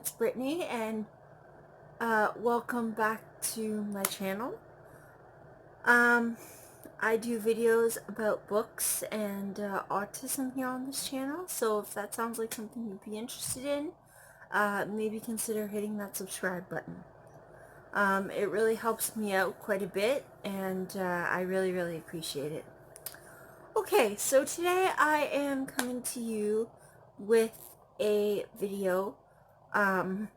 it's Brittany, and welcome back to my channel. Um, I do videos about books and autism here on this channel, so if that sounds like something you'd be interested in, maybe consider hitting that subscribe button. It really helps me out quite a bit, and I really appreciate it. Okay, so today I am coming to you with a video. I'd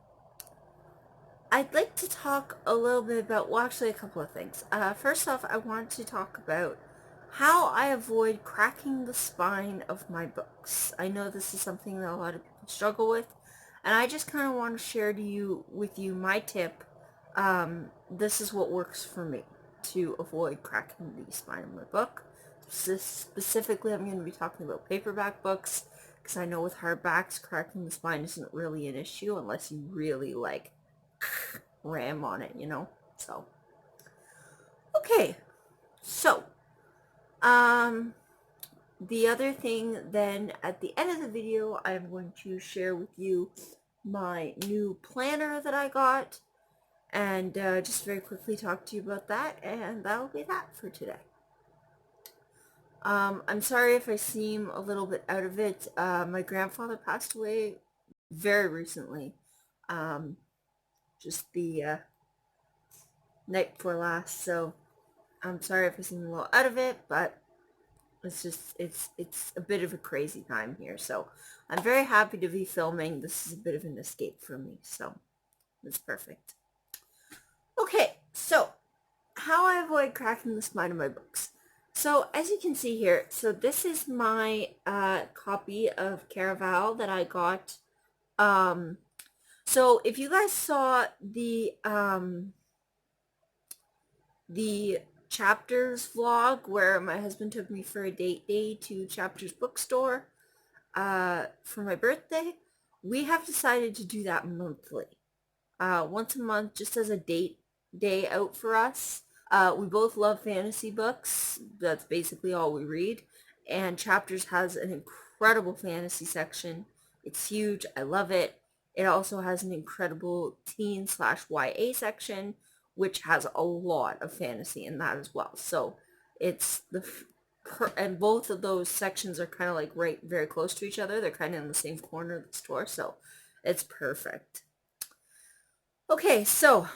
like to talk a little bit about, well, actually a couple of things. First off, I want to talk about how I avoid cracking the spine of my books. I know this is something that a lot of people struggle with, and I just kind of want to share with you my tip. This is what works for me to avoid cracking the spine of my book. Specifically, I'm going to be talking about paperback books, because I know with hardbacks, cracking the spine isn't really an issue unless you really ram on it, so okay. So the other thing, then at the end of the video, I'm going to share with you my new planner that I got, and just very quickly talk to you about that, and that'll be that for today. I'm sorry if I seem a little bit out of it. My grandfather passed away very recently, just the night before last, so I'm sorry if I seem a little out of it, but it's a bit of a crazy time here, so I'm very happy to be filming. This is a bit of an escape for me, so it's perfect. Okay, so how I avoid cracking the spine of my books. So as you can see here, so this is my copy of Caraval that I got. So if you guys saw the Chapters vlog where my husband took me for a date day to Chapters bookstore for my birthday, we have decided to do that monthly. Once a month, just as a date day out for us. We both love fantasy books. That's basically all we read. And Chapters has an incredible fantasy section. It's huge. I love it. It also has an incredible teen/YA section, which has a lot of fantasy in that as well. So it's and both of those sections are kind of like right very close to each other. They're kind of in the same corner of the store, so it's perfect. Okay, so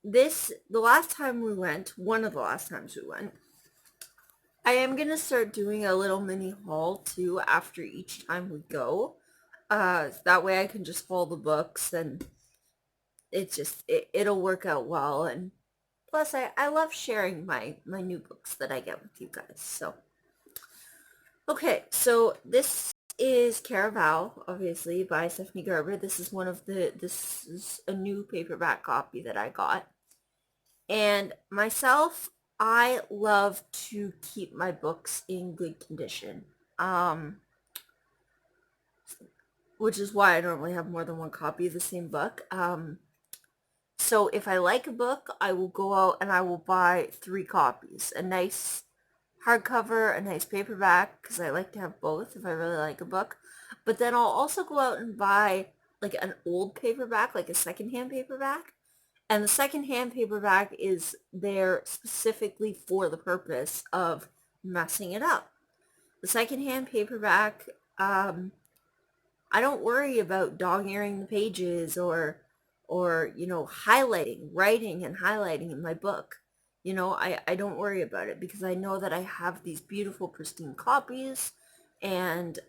the last time we went, one of the last times we went, I am going to start doing a little mini haul too after each time we go. That way I can just haul the books, and it'll work out well. And plus I love sharing my new books that I get with you guys. So, okay, so this is Caraval, obviously, by Stephanie Gerber. This is a new paperback copy that I got. And myself, I love to keep my books in good condition. Which is why I normally have more than one copy of the same book. So if I like a book, I will go out and I will buy 3 copies. A nice hardcover, a nice paperback, because I like to have both if I really like a book. But then I'll also go out and buy like an old paperback, like a secondhand paperback. And the secondhand paperback is there specifically for the purpose of messing it up. The secondhand paperback, I don't worry about dog-earing the pages or writing and highlighting in my book. I don't worry about it because I know that I have these beautiful pristine copies, and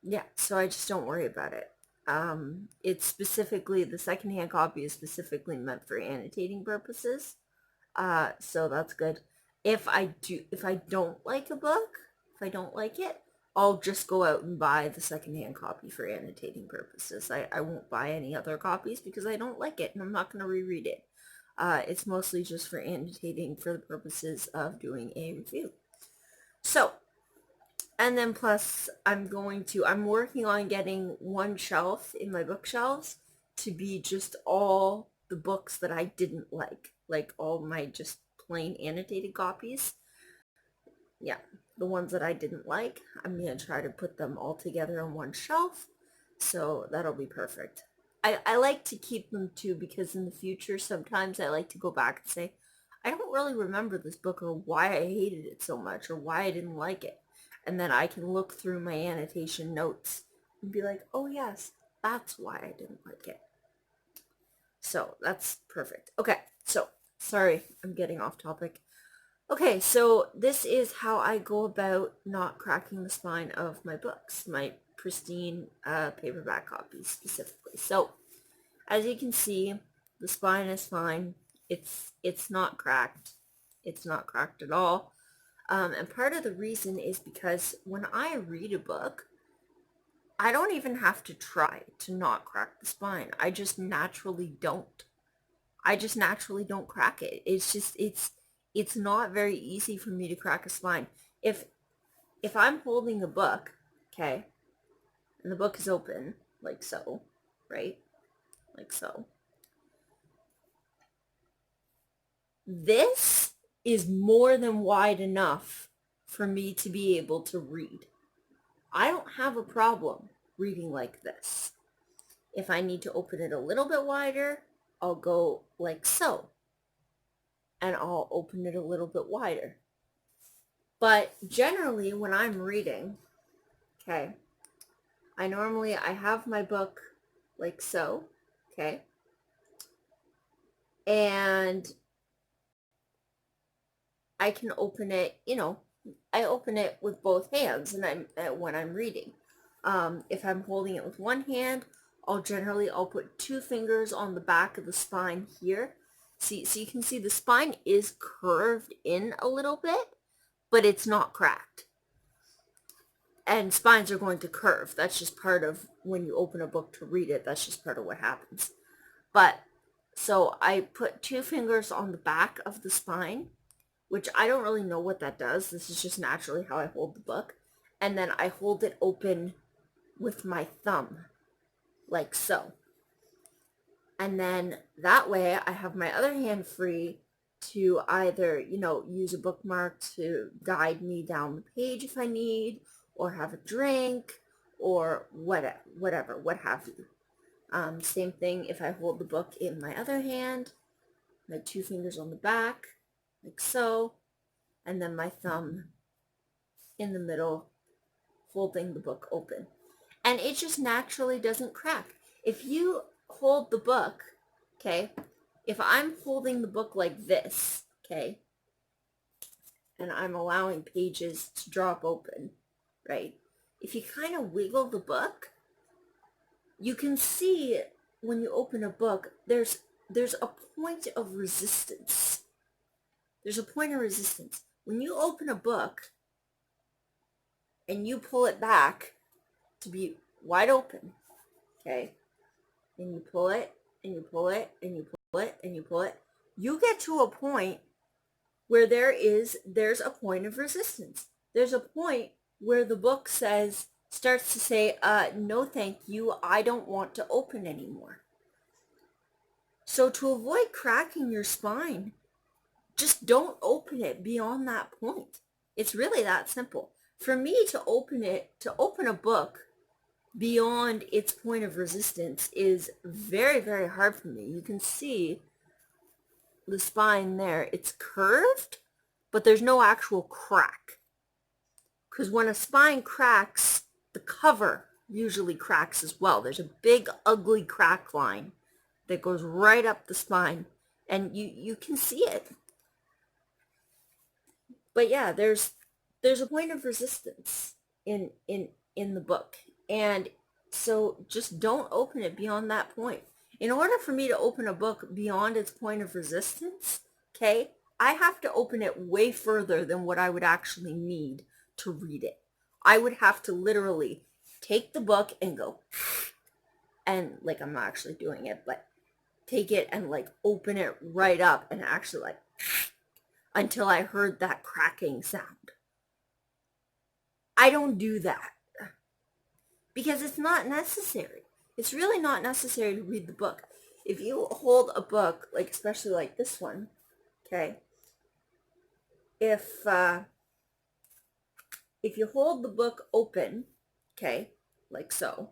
yeah, so I just don't worry about it. It's specifically, the secondhand copy is specifically meant for annotating purposes. So that's good. If I don't like a book, if I don't like it, I'll just go out and buy the secondhand copy for annotating purposes. I won't buy any other copies because I don't like it and I'm not going to reread it. It's mostly just for annotating for the purposes of doing a review. So, and then plus I'm working on getting one shelf in my bookshelves to be just all the books that I didn't like all my just plain annotated copies. Yeah, the ones that I didn't like, I'm going to try to put them all together on one shelf. So that'll be perfect. I like to keep them too because in the future sometimes I like to go back and say, I don't really remember this book or why I hated it so much or why I didn't like it. And then I can look through my annotation notes and be like, oh yes, that's why I didn't like it. So that's perfect. Okay, so sorry, I'm getting off topic. Okay, so this is how I go about not cracking the spine of my books, my pristine paperback copies specifically. So, as you can see, the spine is fine. It's not cracked. It's not cracked at all. And part of the reason is because when I read a book, I don't even have to try to not crack the spine. I just naturally don't. I just naturally don't crack it. It's not very easy for me to crack a spine. If I'm holding a book, okay, and the book is open, like so, right? Like so. This is more than wide enough for me to be able to read. I don't have a problem reading like this. If I need to open it a little bit wider, I'll go like so. And I'll open it a little bit wider. But generally when I'm reading, okay, I have my book like so, okay, and I can open it, I open it with both hands and when I'm reading. If I'm holding it with one hand, I'll put two fingers on the back of the spine here. See, so you can see the spine is curved in a little bit, but it's not cracked. And spines are going to curve. That's just part of when you open a book to read it. That's just part of what happens. But so I put two fingers on the back of the spine, which I don't really know what that does. This is just naturally how I hold the book. And then I hold it open with my thumb, like so. And then that way I have my other hand free to either, use a bookmark to guide me down the page if I need, or have a drink, or whatever, what have you. Same thing if I hold the book in my other hand, my two fingers on the back, like so, and then my thumb in the middle, holding the book open. And it just naturally doesn't crack. If you hold the book, okay, if I'm holding the book like this, okay, and I'm allowing pages to drop open, right, if you kind of wiggle the book, you can see when you open a book, there's a point of resistance. There's a point of resistance. When you open a book and you pull it back to be wide open, okay, and you pull it, and you pull it, and you pull it, and you pull it, you get to a point where there's a point of resistance. There's a point where the book starts to say, no thank you, I don't want to open anymore. So to avoid cracking your spine, just don't open it beyond that point. It's really that simple. For me to open a book beyond its point of resistance is very, very hard for me. You can see the spine there. It's curved, but there's no actual crack. Because when a spine cracks, the cover usually cracks as well. There's a big, ugly crack line that goes right up the spine, and you can see it. But yeah, there's a point of resistance in the book, and so just don't open it beyond that point. In order for me to open a book beyond its point of resistance, okay, I have to open it way further than what I would actually need to read it. I would have to literally take the book and go, and like I'm not actually doing it, but take it and like open it right up and actually like until I heard that cracking sound. I don't do that because it's not necessary. It's really not necessary to read the book. If you hold a book, like especially like this one, okay, if you hold the book open, okay, like so,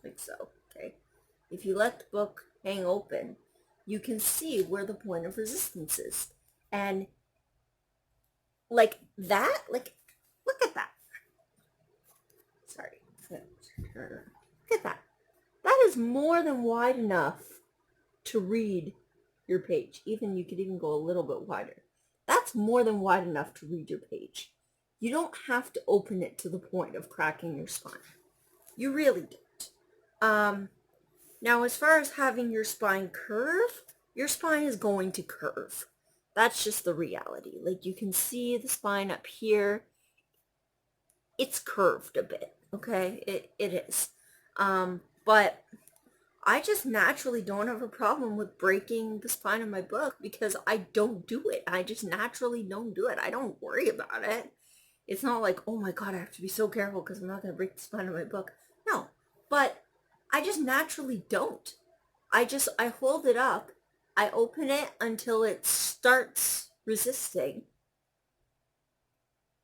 like so, okay? If you let the book hang open, you can see where the point of resistance is. And like that, like, look at that. Sorry. Look at that. That is more than wide enough to read your page. You could even go a little bit wider. That's more than wide enough to read your page. You don't have to open it to the point of cracking your spine. You really don't. Now, as far as having your spine curve, your spine is going to curve. That's just the reality. Like, you can see the spine up here. It's curved a bit, okay? It is. But I just naturally don't have a problem with breaking the spine of my book because I don't do it. I just naturally don't do it. I don't worry about it. It's not like, oh my God, I have to be so careful because I'm not going to break the spine of my book. No, but I just naturally don't. I hold it up. I open it until it starts resisting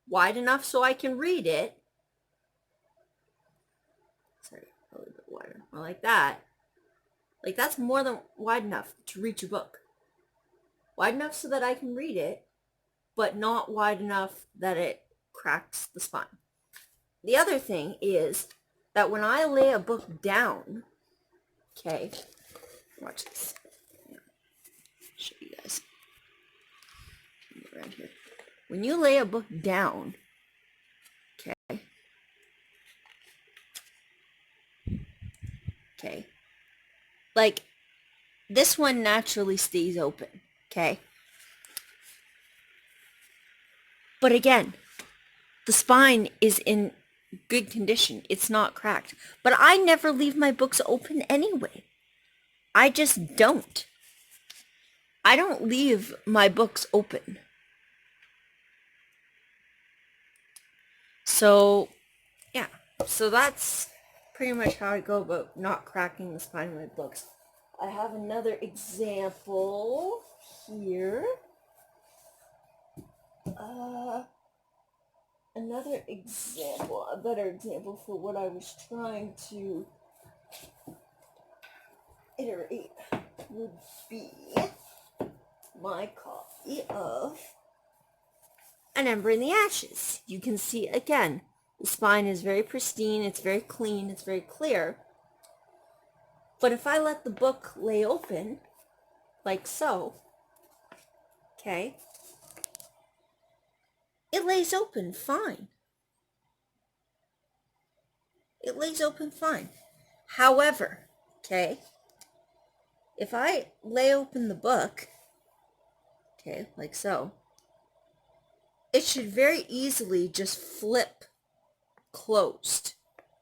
wide enough so I can read it. Sorry, a little bit wider. More like that. Like, that's more than wide enough to reach your book. Wide enough so that I can read it, but not wide enough that it cracks the spine. The other thing is that when I lay a book down, okay, watch this. Yeah. Show you guys. Around here. When you lay a book down, okay, like, this one naturally stays open, okay? But again, the spine is in good condition. It's not cracked. But I never leave my books open anyway. I just don't. I don't leave my books open. So, yeah. So that's pretty much how I go about not cracking the spine of my books. I have another example here. Another example, a better example for what I was trying to iterate would be my copy of An Ember in the Ashes. You can see, again, the spine is very pristine, it's very clean, it's very clear. But if I let the book lay open, like so, okay, it lays open fine. It lays open fine. However, okay, if I lay open the book, okay, like so, it should very easily just flip closed,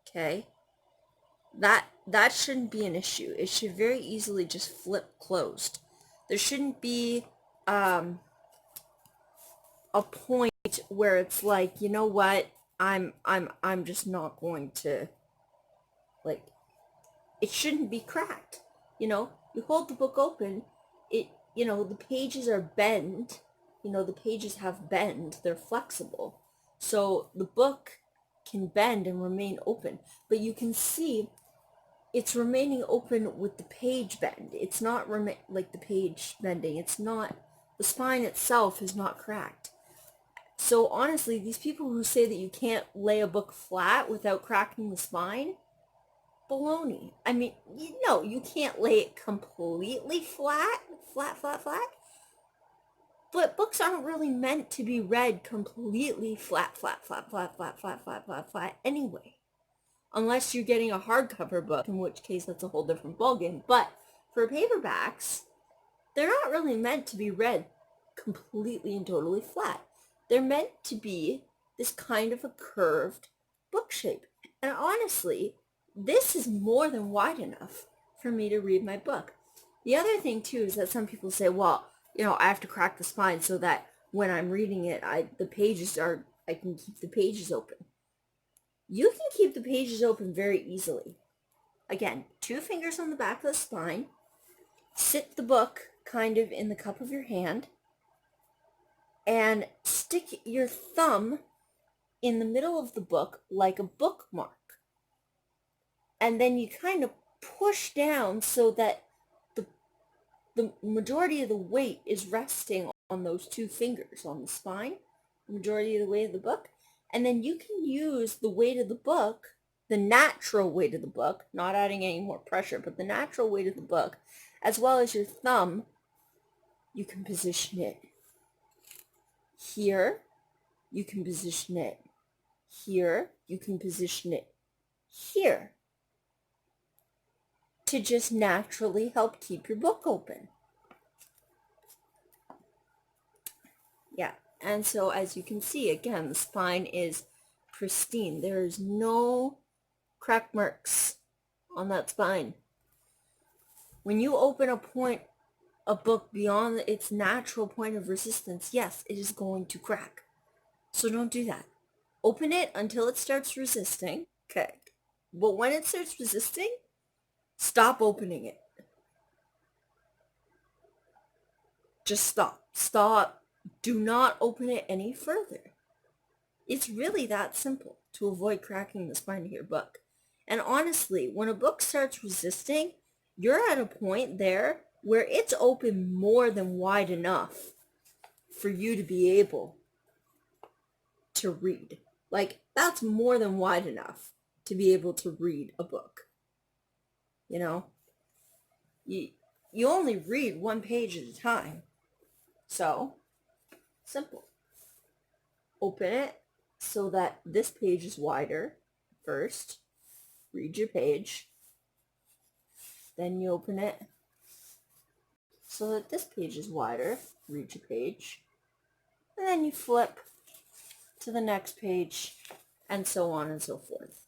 okay? That shouldn't be an issue. It should very easily just flip closed. There shouldn't be a point where it's like, you know what, I'm just not going to, like, it shouldn't be cracked. You know, you hold the book open, it, you know, the pages are bent, you know, the pages have bend, they're flexible. So the book can bend and remain open, but you can see it's remaining open with the page bend. It's not like the page bending. It's not, the spine itself is not cracked. So honestly, these people who say that you can't lay a book flat without cracking the spine, baloney. I mean, no, you can't lay it completely flat. But books aren't really meant to be read completely flat anyway. Unless you're getting a hardcover book, in which case that's a whole different ballgame. But for paperbacks, they're not really meant to be read completely and totally flat. They're meant to be this kind of a curved book shape. And honestly, this is more than wide enough for me to read my book. The other thing too is that some people say, well, you know, I have to crack the spine so that when I'm reading it, I can keep the pages open. You can keep the pages open very easily. Again, 2 fingers on the back of the spine, sit the book kind of in the cup of your hand, and stick your thumb in the middle of the book like a bookmark. and then you kind of push down so that the majority of the weight is resting on those two fingers on the spine, the majority of the weight of the book. And then you can use the weight of the book, the natural weight of the book, not adding any more pressure, but the natural weight of the book, as well as your thumb. You can position it here. You can position it here. You can position it here to just naturally help keep your book open. Yeah, and so as you can see, again, the spine is pristine. There is no crack marks on that spine. When you open a book beyond its natural point of resistance, yes, it is going to crack. So don't do that. Open it until it starts resisting. Okay. But when it starts resisting, stop opening it. Just stop. Stop. Do not open it any further. It's really that simple to avoid cracking the spine of your book. And honestly, when a book starts resisting, you're at a point there where it's open more than wide enough for you to be able to read. Like, that's more than wide enough to be able to read a book. You know? You only read one page at a time. So, simple. Open it so that this page is wider first. Read your page. Then you open it so that this page is wider. Read your page. And then you flip to the next page, and so on and so forth.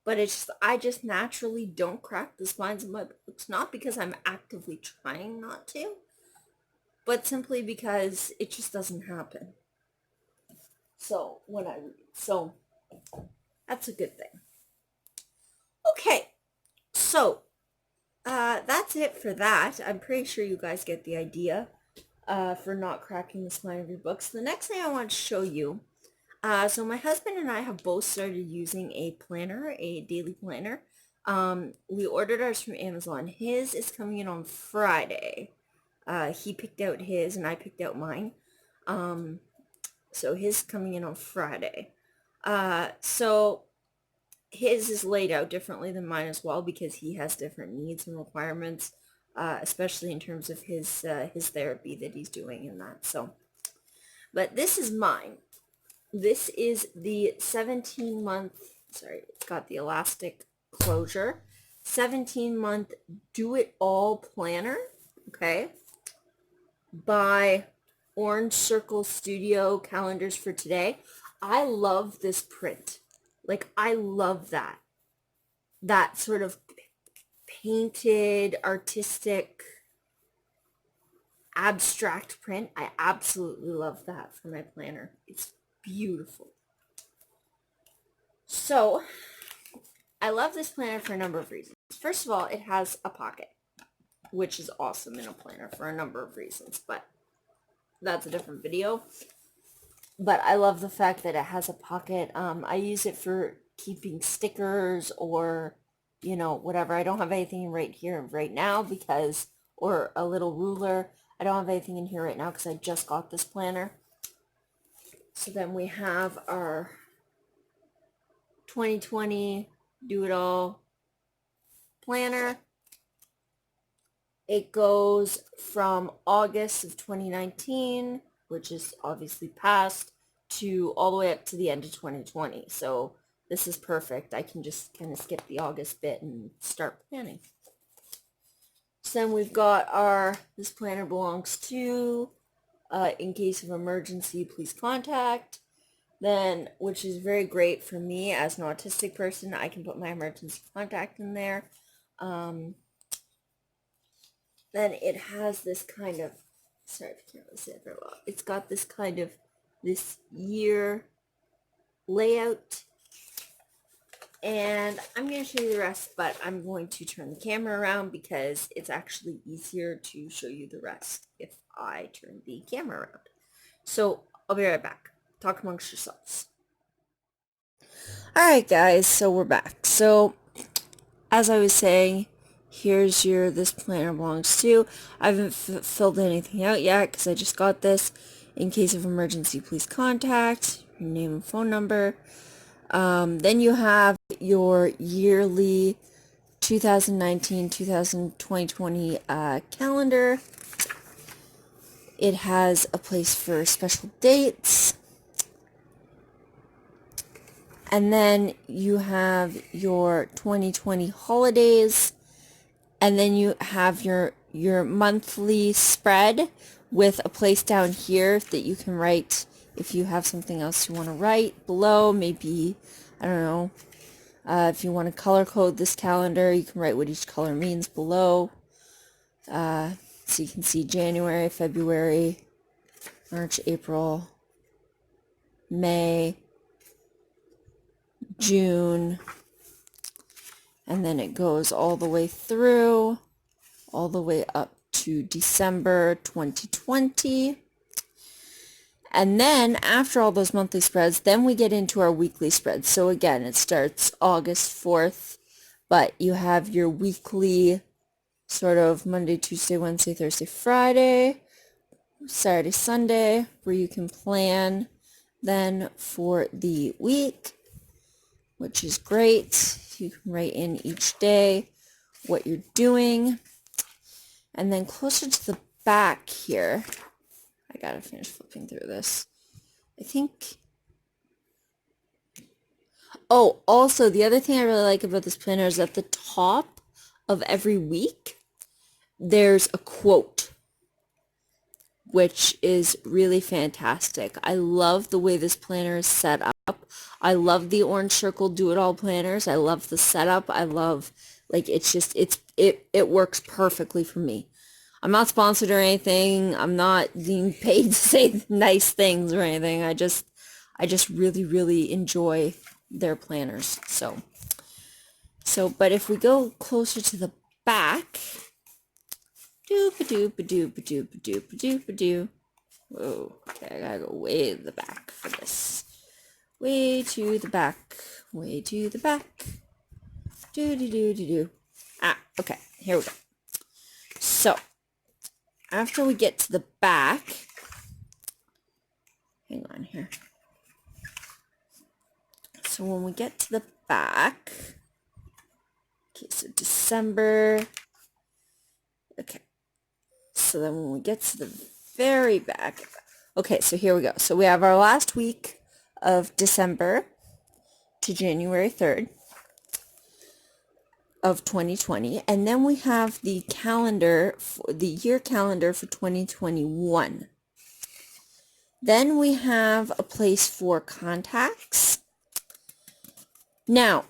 But I just naturally don't crack the spines of my books, not because I'm actively trying not to, but simply because it just doesn't happen. So when I read, so that's a good thing. Okay, so that's it for that. I'm pretty sure you guys get the idea for not cracking the spine of your books. The next thing I want to show you, so my husband and I have both started using a planner, a daily planner. We ordered ours from Amazon. His is coming in on Friday. He picked out his and I picked out mine. So his coming in on Friday. So his is laid out differently than mine as well because he has different needs and requirements, especially in terms of his therapy that he's doing and that. So, but this is mine. This is the 17-month, sorry, it's got the elastic closure, 17-month do-it-all planner, okay, by Orange Circle Studio Calendars for Today. I love this print. Like, I love that sort of painted, artistic, abstract print. I absolutely love that for my planner. It's beautiful. So, I love this planner for a number of reasons. First of all, it has a pocket, which is awesome in a planner for a number of reasons, but that's a different video. But I love the fact that it has a pocket. I use it for keeping stickers or, you know, whatever. I don't have anything right here right now because, or a little ruler. I don't have anything in here right now because I just got this planner. So then we have our 2020 Do-It-All planner. It goes from August of 2019, which is obviously past, to all the way up to the end of 2020. So this is perfect. I can just kind of skip the August bit and start planning. So then we've got our, this planner belongs to, in case of emergency, please contact. Then, which is very great for me as an autistic person, I can put my emergency contact in there. Then it has this kind of, sorry if you can't really see it very well, it's got this kind of, this year layout. And I'm going to show you the rest, but I'm going to turn the camera around because it's actually easier to show you the rest if I turn the camera around. So I'll be right back. Talk amongst yourselves. Alright guys, so we're back. So, as I was saying, here's your this planner belongs to. I haven't filled anything out yet because I just got this. In case of emergency, please contact, your name and phone number. Then you have your yearly 2019-2020 calendar. It has a place for special dates. And then you have your 2020 holidays, and then you have your monthly spread with a place down here that you can write if you have something else you want to write below. Maybe, I don't know, if you want to color code this calendar, you can write what each color means below. So you can see January, February, March, April, May, June, and then it goes all the way through, all the way up to December 2020. And then after all those monthly spreads, then we get into our weekly spreads. So again, it starts August 4th, but you have your weekly sort of Monday, Tuesday, Wednesday, Thursday, Friday, Saturday, Sunday, where you can plan then for the week, which is great. You can write in each day what you're doing. And then closer to the back here, I gotta finish flipping through this. I think... Oh, also, the other thing I really like about this planner is at the top of every week, there's a quote, which is really fantastic. I love the way this planner is set up. I love the orange circle do-it-all planners. I love the setup. I love, like, it's just, it works perfectly for me. I'm not sponsored or anything. I'm not being paid to say nice things or anything. I just really, really enjoy their planners. So, but if we go closer to the back, doop-a-doop-a-doop-a-doop-a-doop-a-doop-a-doo. Whoa, okay, I gotta go way to the back for this. Way to the back, way to the back. Do-do-do-do-do. Ah, okay, here we go. So, after we get to the back, hang on here. So when we get to the back, okay, so December, okay. So then when we get to the very back, okay, so here we go. So we have our last week of December to January 3rd of 2020, and then we have the calendar, the year calendar for 2021. Then we have a place for contacts. Now,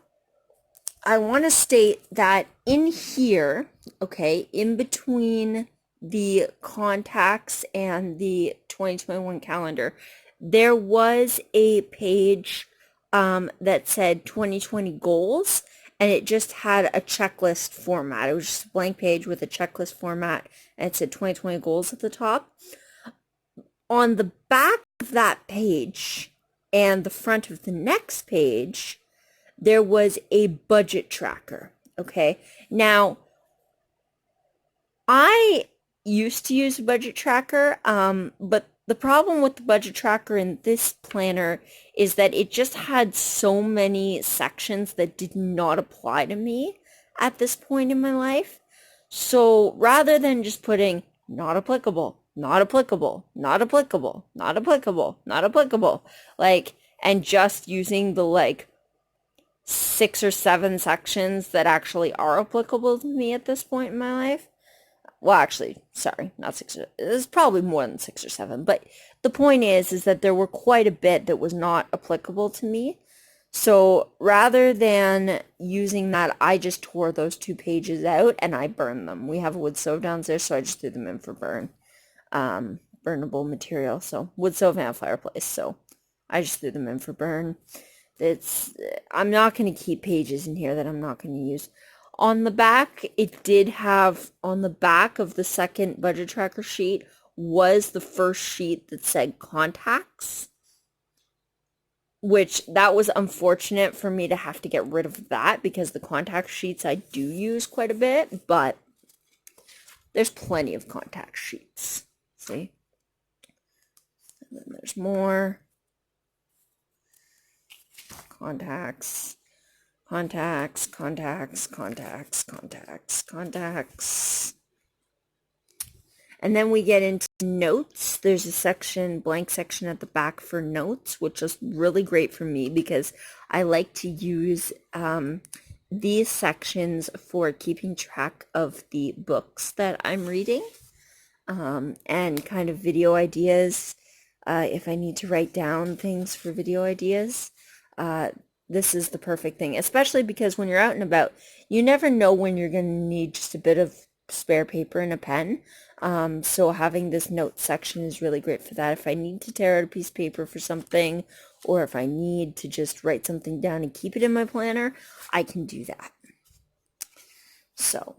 I want to state that in here, okay, in between the contacts and the 2021 calendar, there was a page that said 2020 goals, and it just had a checklist format. It was just a blank page with a checklist format, and it said 2020 goals at the top. On the back of that page and the front of the next page, there was a budget tracker, okay? Now, I used to use a budget tracker, but the problem with the budget tracker in this planner is that it just had so many sections that did not apply to me at this point in my life. So rather than just putting not applicable, not applicable, not applicable, not applicable, not applicable, like, and just using the, like, 6 or 7 sections that actually are applicable to me at this point in my life. Well, actually, sorry, not 6 or, it's probably more than 6 or 7, but the point is that there were quite a bit that was not applicable to me. So rather than using that, I just tore those 2 pages out and I burned them. We have a wood stove downstairs, so I just threw them in for burn. Burnable material, so wood stove and a fireplace, so I just threw them in for burn. I'm not going to keep pages in here that I'm not going to use. On the back, it did have, on the back of the second budget tracker sheet was the first sheet that said contacts. which that was unfortunate for me to have to get rid of that because the contact sheets I do use quite a bit, but there's plenty of contact sheets. See? And then there's more contacts, contacts, contacts, contacts, contacts, contacts. And then we get into notes. There's a section, blank section at the back for notes, which is really great for me because I like to use these sections for keeping track of the books that I'm reading and kind of video ideas. If I need to write down things for video ideas, this is the perfect thing, especially because when you're out and about, you never know when you're going to need just a bit of spare paper and a pen. So having this note section is really great for that. If I need to tear out a piece of paper for something, or if I need to just write something down and keep it in my planner, I can do that. So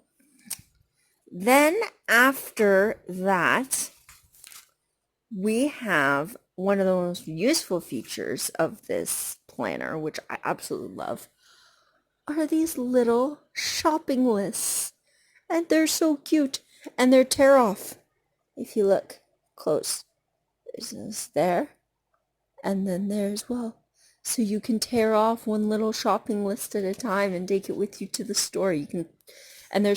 then after that, we have one of the most useful features of this planner, which I absolutely love, are these little shopping lists. And they're so cute. And they're tear off. If you look close, there's this there. And then there as well. So you can tear off one little shopping list at a time and take it with you to the store. You can, and they're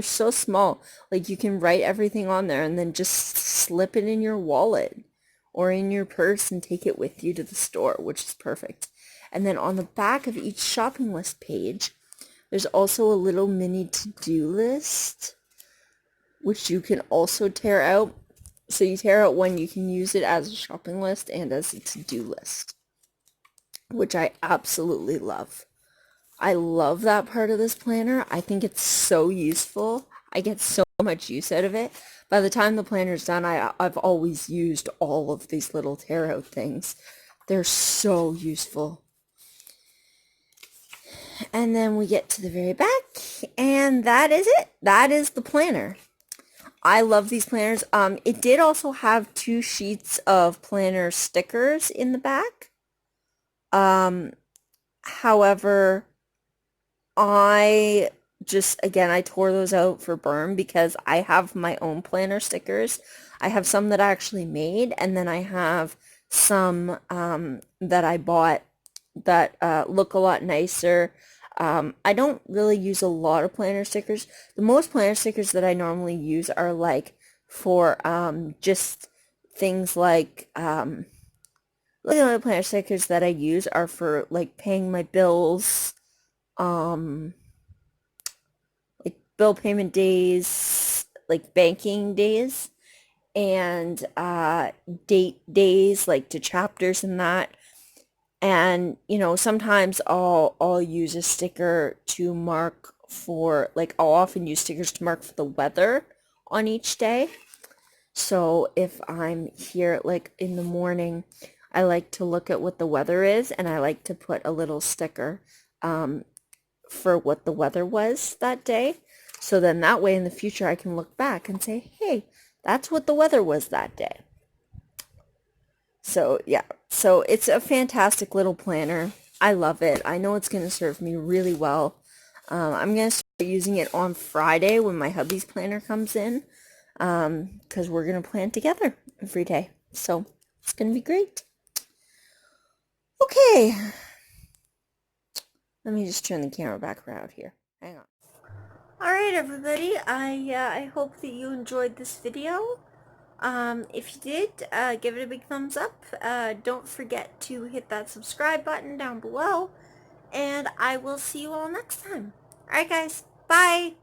so small. Like you can write everything on there and then just slip it in your wallet or in your purse and take it with you to the store, which is perfect. And then on the back of each shopping list page, there's also a little mini to-do list, which you can also tear out. So you tear out one, you can use it as a shopping list and as a to-do list, which I absolutely love. I love that part of this planner. I think it's so useful. I get so much use out of it. By the time the planner's done, I've always used all of these little tear out things. They're so useful. And then we get to the very back, and that is it. That is the planner. I love these planners. It did also have 2 sheets of planner stickers in the back. However, I tore those out for burn because I have my own planner stickers. I have some that I actually made, and then I have some that I bought that look a lot nicer. I don't really use a lot of planner stickers. The most planner stickers that I normally use are like for just things like the only planner stickers that I use are for like paying my bills, like bill payment days, like banking days, and date days, like to chapters and that. And, you know, sometimes I'll use a sticker to mark for, like, I'll often use stickers to mark for the weather on each day. So if I'm here, like, in the morning, I like to look at what the weather is, and I like to put a little sticker for what the weather was that day. So then that way in the future I can look back and say, hey, that's what the weather was that day. So yeah, so it's a fantastic little planner. I love it. I know it's going to serve me really well. I'm going to start using it on Friday when my hubby's planner comes in, because we're going to plan together every day. So it's going to be great. Okay, let me just turn the camera back around here. Hang on. Alright everybody, I hope that you enjoyed this video. If you did, give it a big thumbs up. Don't forget to hit that subscribe button down below, and I will see you all next time. Alright guys, bye!